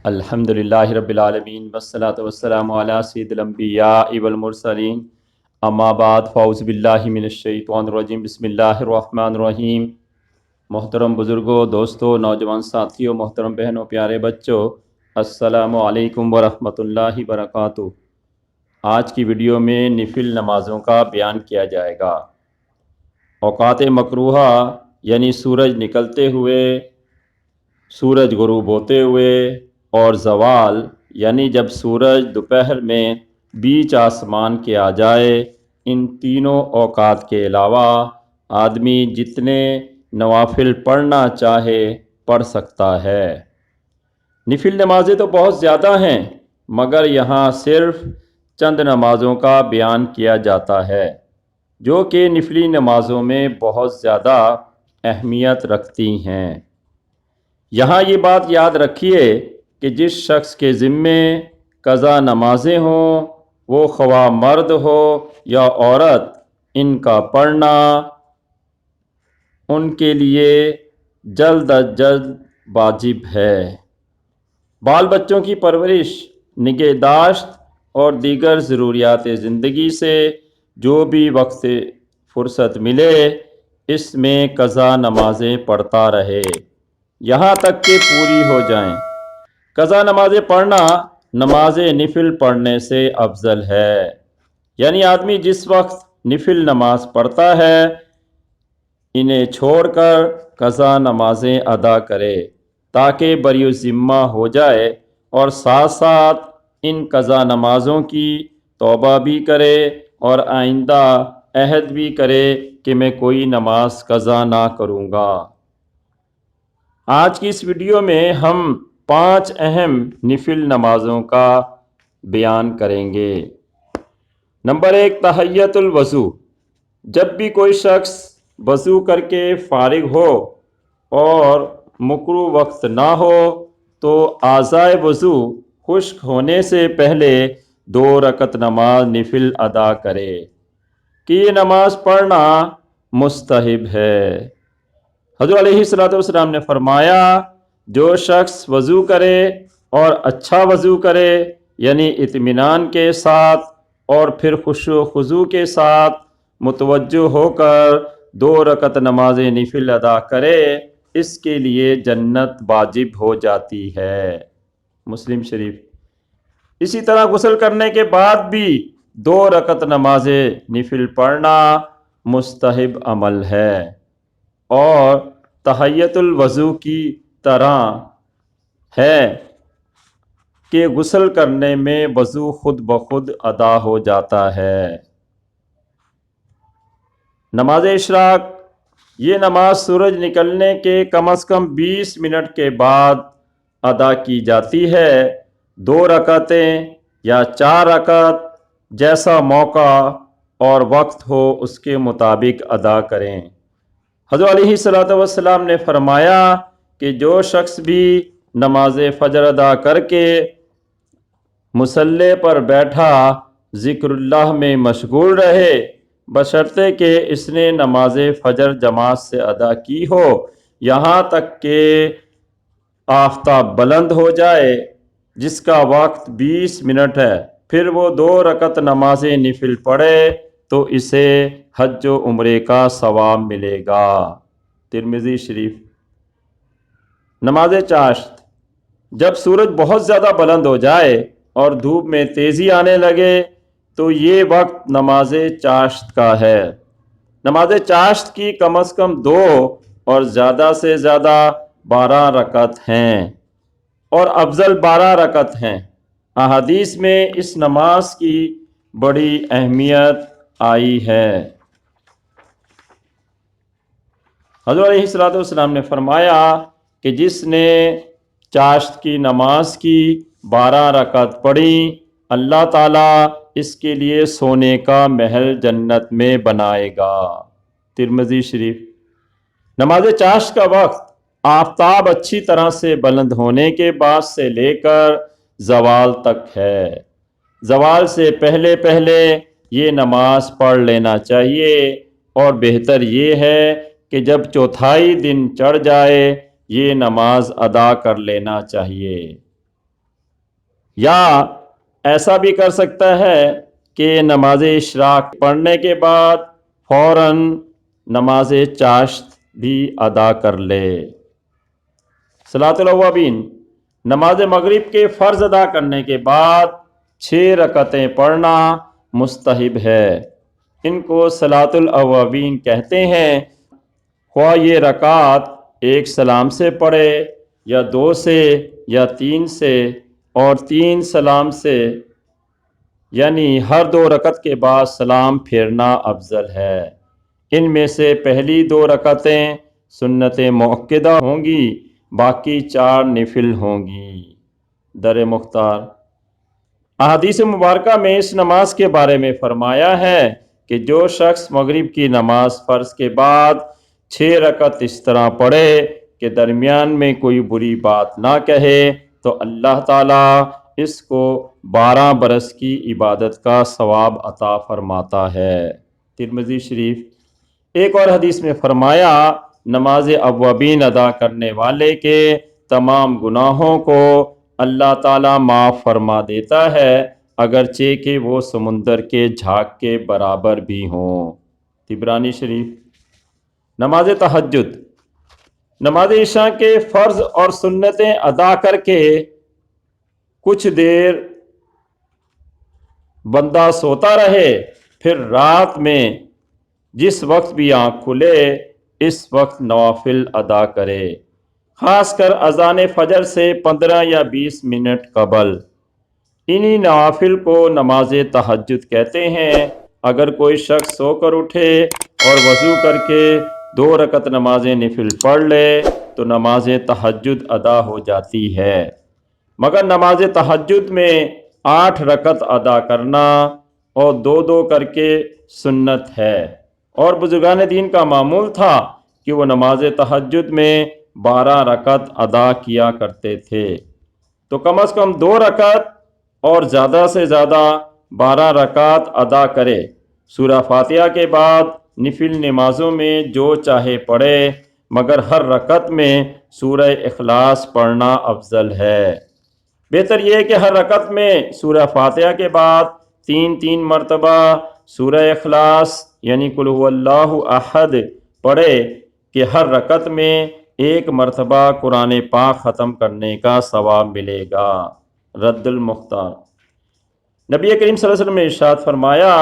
الحمدللہ رب العالمین والصلاة والسلام علی سید الانبیاء والمرسلین اما بعد فاعوذ باللہ من الشیطان الرجیم بسم اللہ الرحمن الرحیم۔ محترم بزرگوں، دوستوں، نوجوان ساتھیوں، محترم بہنوں، پیارے بچوں، السلام علیکم ورحمۃ اللہ وبرکاتہ۔ آج کی ویڈیو میں نفل نمازوں کا بیان کیا جائے گا۔ اوقات مکروہہ یعنی سورج نکلتے ہوئے، سورج غروب ہوتے ہوئے اور زوال یعنی جب سورج دوپہر میں بیچ آسمان کے آ جائے، ان تینوں اوقات کے علاوہ آدمی جتنے نوافل پڑھنا چاہے پڑھ سکتا ہے۔ نفل نمازیں تو بہت زیادہ ہیں، مگر یہاں صرف چند نمازوں کا بیان کیا جاتا ہے جو کہ نفلی نمازوں میں بہت زیادہ اہمیت رکھتی ہیں۔ یہاں یہ بات یاد رکھیے کہ جس شخص کے ذمے قضا نمازیں ہوں، وہ خواہ مرد ہو یا عورت، ان کا پڑھنا ان کے لیے جلد از جلد واجب ہے۔ بال بچوں کی پرورش، نگہداشت اور دیگر ضروریات زندگی سے جو بھی وقت فرصت ملے، اس میں قضا نمازیں پڑھتا رہے یہاں تک کہ پوری ہو جائیں۔ قضا نمازیں پڑھنا نماز نفل پڑھنے سے افضل ہے، یعنی آدمی جس وقت نفل نماز پڑھتا ہے انہیں چھوڑ کر قضا نمازیں ادا کرے تاکہ بری الذمہ ہو جائے، اور ساتھ ساتھ ان قضا نمازوں کی توبہ بھی کرے اور آئندہ عہد بھی کرے کہ میں کوئی نماز قضا نہ کروں گا۔ آج کی اس ویڈیو میں ہم 5 اہم نفل نمازوں کا بیان کریں گے۔ نمبر 1، تحیۃ الوضو۔ جب بھی کوئی شخص وضو کر کے فارغ ہو اور مکروہ وقت نہ ہو تو اعضائے وضو خشک ہونے سے پہلے 2 رکعت نماز نفل ادا کرے کہ یہ نماز پڑھنا مستحب ہے۔ حضور علیہ السلام نے فرمایا، جو شخص وضو کرے اور اچھا وضو کرے یعنی اطمینان کے ساتھ اور پھر خشوع و خضوع کے ساتھ متوجہ ہو کر 2 رکعت نماز نفل ادا کرے، اس کے لیے جنت واجب ہو جاتی ہے۔ مسلم شریف۔ اسی طرح غسل کرنے کے بعد بھی 2 رکعت نماز نفل پڑھنا مستحب عمل ہے، اور تحیۃ الوضو کی طرح ہے کہ غسل کرنے میں وضو خود بخود ادا ہو جاتا ہے۔ نماز اشراق، یہ نماز سورج نکلنے کے کم از کم 20 منٹ کے بعد ادا کی جاتی ہے۔ 2 رکعتیں یا 4 رکعت، جیسا موقع اور وقت ہو اس کے مطابق ادا کریں۔ حضرت علیہ السلام نے فرمایا کہ جو شخص بھی نماز فجر ادا کر کے مصلی پر بیٹھا ذکر اللہ میں مشغول رہے، بشرطے کہ اس نے نماز فجر جماعت سے ادا کی ہو، یہاں تک کہ آفتاب بلند ہو جائے، جس کا وقت 20 منٹ ہے، پھر وہ 2 رکعت نماز نفل پڑھے تو اسے حج و عمرے کا ثواب ملے گا۔ ترمذی شریف۔ نماز چاشت، جب سورج بہت زیادہ بلند ہو جائے اور دھوپ میں تیزی آنے لگے تو یہ وقت نماز چاشت کا ہے۔ نماز چاشت کی کم از کم 2 اور زیادہ سے زیادہ 12 رکعت ہیں، اور افضل 12 رکعت ہیں۔ احادیث میں اس نماز کی بڑی اہمیت آئی ہے۔ حضرت علیہ السلام نے فرمایا کہ جس نے چاشت کی نماز کی 12 رکعت پڑھی، اللہ تعالیٰ اس کے لیے سونے کا محل جنت میں بنائے گا۔ ترمذی شریف۔ نماز چاشت کا وقت آفتاب اچھی طرح سے بلند ہونے کے بعد سے لے کر زوال تک ہے۔ زوال سے پہلے پہلے یہ نماز پڑھ لینا چاہیے، اور بہتر یہ ہے کہ جب چوتھائی دن چڑھ جائے یہ نماز ادا کر لینا چاہیے۔ یا ایسا بھی کر سکتا ہے کہ نماز اشراق پڑھنے کے بعد فوراً نماز چاشت بھی ادا کر لے۔ صلاۃ الاوابین، نماز مغرب کے فرض ادا کرنے کے بعد 6 رکعتیں پڑھنا مستحب ہے۔ ان کو صلاۃ الاوابین کہتے ہیں۔ خواہ یہ رکعت ایک سلام سے پڑھے یا 2 سے یا 3 سے اور 3 سلام سے، یعنی ہر 2 رکعت کے بعد سلام پھیرنا افضل ہے۔ ان میں سے پہلی 2 رکعتیں سنت مؤکدہ ہوں گی، باقی 4 نفل ہوں گی۔ در مختار، احادیث مبارکہ میں اس نماز کے بارے میں فرمایا ہے کہ جو شخص مغرب کی نماز فرض کے بعد 6 رکعت اس طرح پڑھے کہ درمیان میں کوئی بری بات نہ کہے تو اللہ تعالیٰ اس کو 12 برس کی عبادت کا ثواب عطا فرماتا ہے۔ ترمذی شریف۔ ایک اور حدیث میں فرمایا، نماز اوابین ادا کرنے والے کے تمام گناہوں کو اللہ تعالیٰ معاف فرما دیتا ہے، اگرچہ کہ وہ سمندر کے جھاگ کے برابر بھی ہوں۔ طبرانی شریف۔ نماز تہجد، نماز عشاء کے فرض اور سنتیں ادا کر کے کچھ دیر بندہ سوتا رہے، پھر رات میں جس وقت بھی آنکھ کھلے اس وقت نوافل ادا کرے، خاص کر اذان فجر سے 15 یا 20 منٹ قبل۔ انہی نوافل کو نماز تہجد کہتے ہیں۔ اگر کوئی شخص سو کر اٹھے اور وضو کر کے 2 رکعت نماز نفل پڑھ لے تو نماز تہجد ادا ہو جاتی ہے، مگر نماز تہجد میں 8 رکعت ادا کرنا اور 2 کر کے سنت ہے، اور بزرگان دین کا معمول تھا کہ وہ نماز تہجد میں 12 رکعت ادا کیا کرتے تھے۔ تو کم از کم 2 رکعت اور زیادہ سے زیادہ 12 رکعت ادا کرے۔ سورہ فاتحہ کے بعد نفل نمازوں میں جو چاہے پڑھے، مگر ہر رکعت میں سورہ اخلاص پڑھنا افضل ہے۔ بہتر یہ ہے کہ ہر رکعت میں سورہ فاتحہ کے بعد 3 مرتبہ سورہ اخلاص یعنی قل هو اللہ احد پڑھے کہ ہر رکعت میں 1 مرتبہ قرآن پاک ختم کرنے کا ثواب ملے گا۔ رد المختار، نبی کریم صلی اللہ علیہ وسلم نے ارشاد فرمایا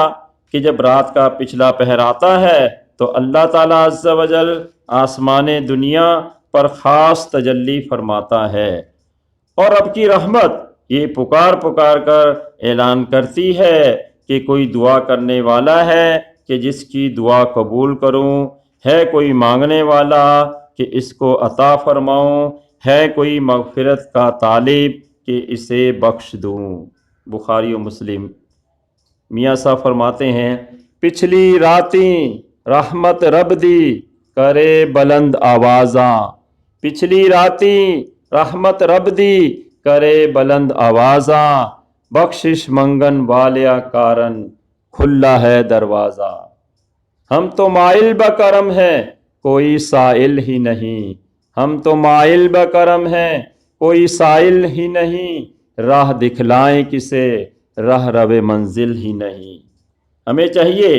کہ جب رات کا پچھلا پہر آتا ہے تو اللہ تعالیٰ عز و جل آسمان دنیا پر خاص تجلی فرماتا ہے، اور اب کی رحمت یہ پکار کر اعلان کرتی ہے کہ کوئی دعا کرنے والا ہے کہ جس کی دعا قبول کروں، ہے کوئی مانگنے والا کہ اس کو عطا فرماؤں، ہے کوئی مغفرت کا طالب کہ اسے بخش دوں۔ بخاری و مسلم۔ میاں صاحب فرماتے ہیں، پچھلی راتیں رحمت رب دی کرے بلند آوازاں، پچھلی راتیں رحمت رب دی کرے بلند آوازاں، بخشش منگن والیا کارن کھلا ہے دروازہ۔ ہم تو مائل بکرم ہیں کوئی سائل ہی نہیں، ہم تو مائل بکرم ہیں کوئی سائل ہی نہیں، راہ دکھلائیں کسے راہ رو منزل ہی نہیں۔ ہمیں چاہیے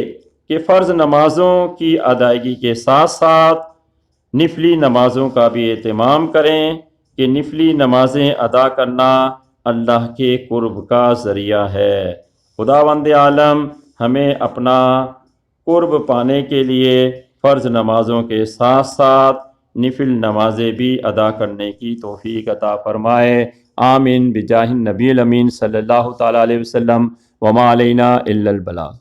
کہ فرض نمازوں کی ادائیگی کے ساتھ ساتھ نفلی نمازوں کا بھی اہتمام کریں، کہ نفلی نمازیں ادا کرنا اللہ کے قرب کا ذریعہ ہے۔ خداوند عالم ہمیں اپنا قرب پانے کے لیے فرض نمازوں کے ساتھ ساتھ نفل نمازیں بھی ادا کرنے کی توفیق عطا فرمائے۔ آمین بجاہ النبی الامین صلی اللہ تعالیٰ علیہ وسلم، وما علینا الا البلاغ۔